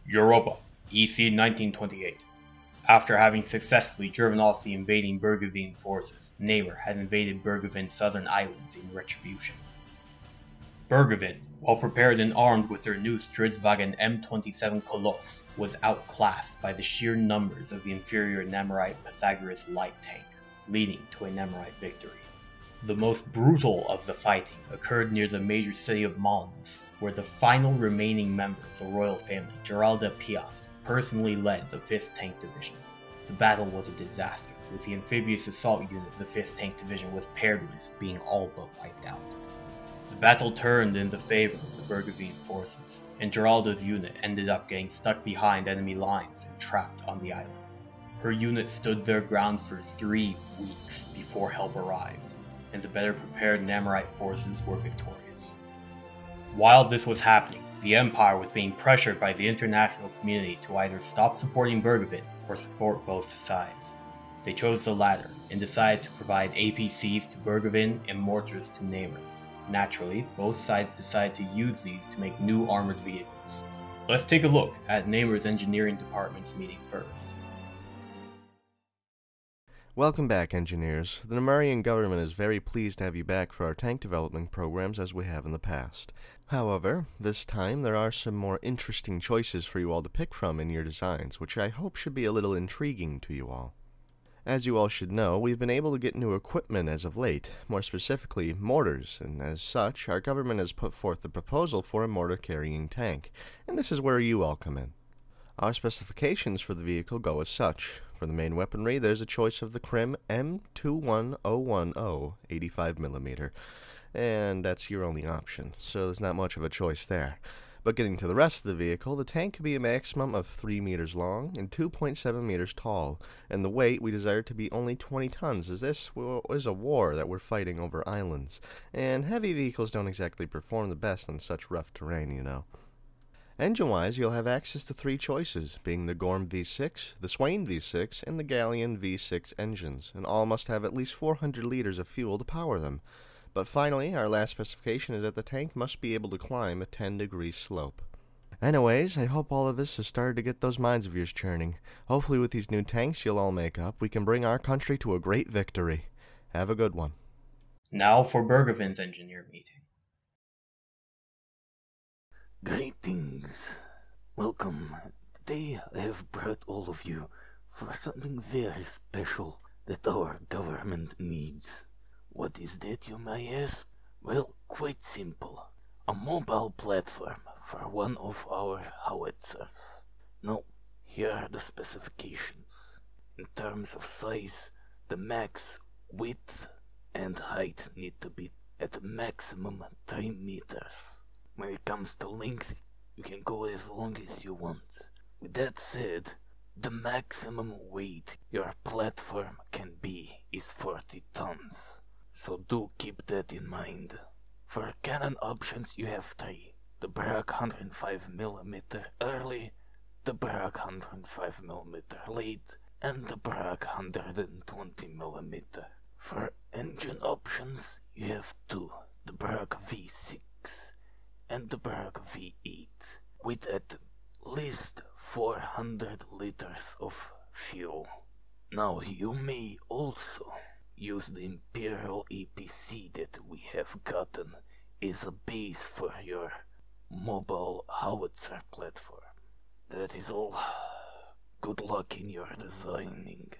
Europa, EC 1928. After having successfully driven off the invading Burgundian forces, Namur had invaded Burgundy's southern islands in retribution. Burgundy, well prepared and armed with their new Stridswagen M-210 Colosse, was outclassed by the sheer numbers of the inferior Namurite Pythagoras light tank, leading to a Namurite victory. The most brutal of the fighting occurred near the major city of Mons, where the final remaining member of the royal family, Gerald de Piast, personally led the 5th Tank Division. The battle was a disaster, with the amphibious assault unit the 5th Tank Division was paired with being all but wiped out. The battle turned in the favor of the Burgundian forces, and Geralda's unit ended up getting stuck behind enemy lines and trapped on the island. Her unit stood their ground for 3 weeks before help arrived, and the better prepared Namurite forces were victorious. While this was happening, the Empire was being pressured by the international community to either stop supporting Burgundy or support both sides. They chose the latter, and decided to provide APCs to Burgundy and mortars to Namur. Naturally, both sides decided to use these to make new armored vehicles. Let's take a look at Namur's engineering department's meeting first. Welcome back, engineers. The Namurian government is very pleased to have you back for our tank development programs as we have in the past. However, this time there are some more interesting choices for you all to pick from in your designs, which I hope should be a little intriguing to you all. As you all should know, we've been able to get new equipment as of late, more specifically mortars, and as such, our government has put forth the proposal for a mortar-carrying tank, and this is where you all come in. Our specifications for the vehicle go as such. For the main weaponry, there's a choice of the Krimm M-210 85mm, and that's your only option, so there's not much of a choice there. But getting to the rest of the vehicle, the tank can be a maximum of 3 meters long and 2.7 meters tall, and the weight we desire to be only 20 tons, as this is a war that we're fighting over islands, and heavy vehicles don't exactly perform the best on such rough terrain, you know. Engine-wise, you'll have access to 3 choices, being the Gorm V6, the Sweyn V6, and the Gallian V6 engines, and all must have at least 400 liters of fuel to power them. But finally, our last specification is that the tank must be able to climb a 10-degree slope. Anyways, I hope all of this has started to get those minds of yours churning. Hopefully with these new tanks you'll all make up, we can bring our country to a great victory. Have a good one. Now for Burgundy's engineer meeting. Greetings. Welcome. Today I have brought all of you for something very special that our government needs. What is that, you may ask? Well, quite simple. A mobile platform for one of our howitzers. Now, here are the specifications. In terms of size, the max width and height need to be at maximum 3 meters. When it comes to length, you can go as long as you want. With that said, the maximum weight your platform can be is 40 tons. So do keep that in mind. For cannon options you have 3. The Bragg 105mm early, the Bragg 105mm late, and the Bragg 120mm. For engine options you have 2. The Bragg V6 and the Bragg V8, with at least 400 liters of fuel. Now you may also use the Imperial APC that we have gotten as a base for your mobile howitzer platform. That is all. Good luck in your designing.